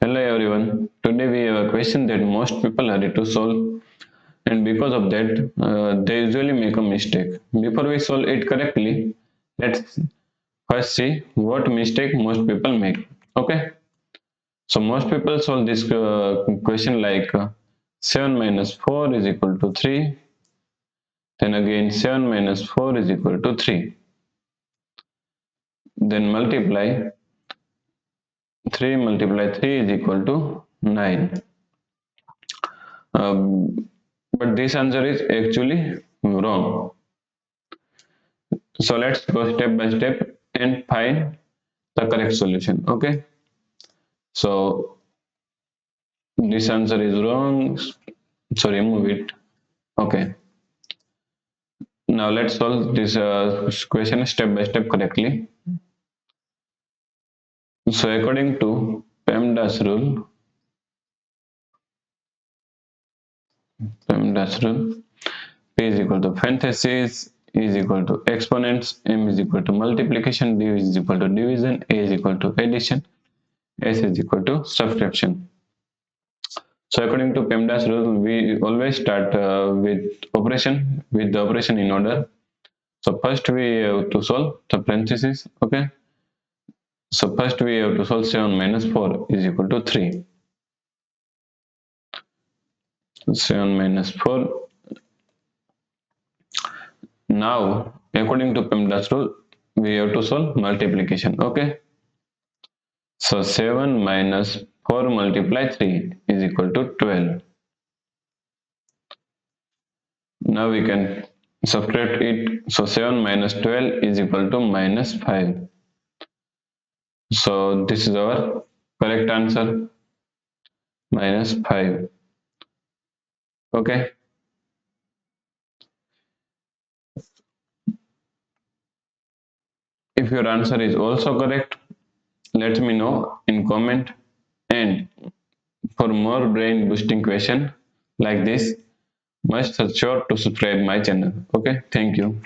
Hello everyone. Today we have a question that most people hurry to solve, and because of that, they usually make a mistake. Before we solve it correctly, let's first see what mistake most people make. Okay, so most people solve this question like 7 minus 4 is equal to 3. Then again 7 minus 4 is equal to 3. Then multiply 3 multiply 3 is equal to 9. But this answer is actually wrong. So let's go step by step and find the correct solution. Okay, so this answer is wrong, so remove it. Okay, now let's solve this question step by step correctly. So according to PEMDAS rule, P is equal to parentheses, E is equal to exponents, M is equal to multiplication, D is equal to division, A is equal to addition, S is equal to subtraction. So according to PEMDAS rule, we always start with the operation in order. So first we have to solve the parentheses. Okay. So first we have to solve 7 minus 4 is equal to 3. 7 minus 4. Now according to PEMDAS rule, we have to solve multiplication. Okay. So 7 minus 4 multiply 3 is equal to 12. Now we can subtract it. So 7 minus 12 is equal to minus 5. So this is our correct answer, minus 5. Okay. If your answer is also correct, let me know in comment. And for more brain boosting question like this, must sure to subscribe my channel. Okay. Thank you.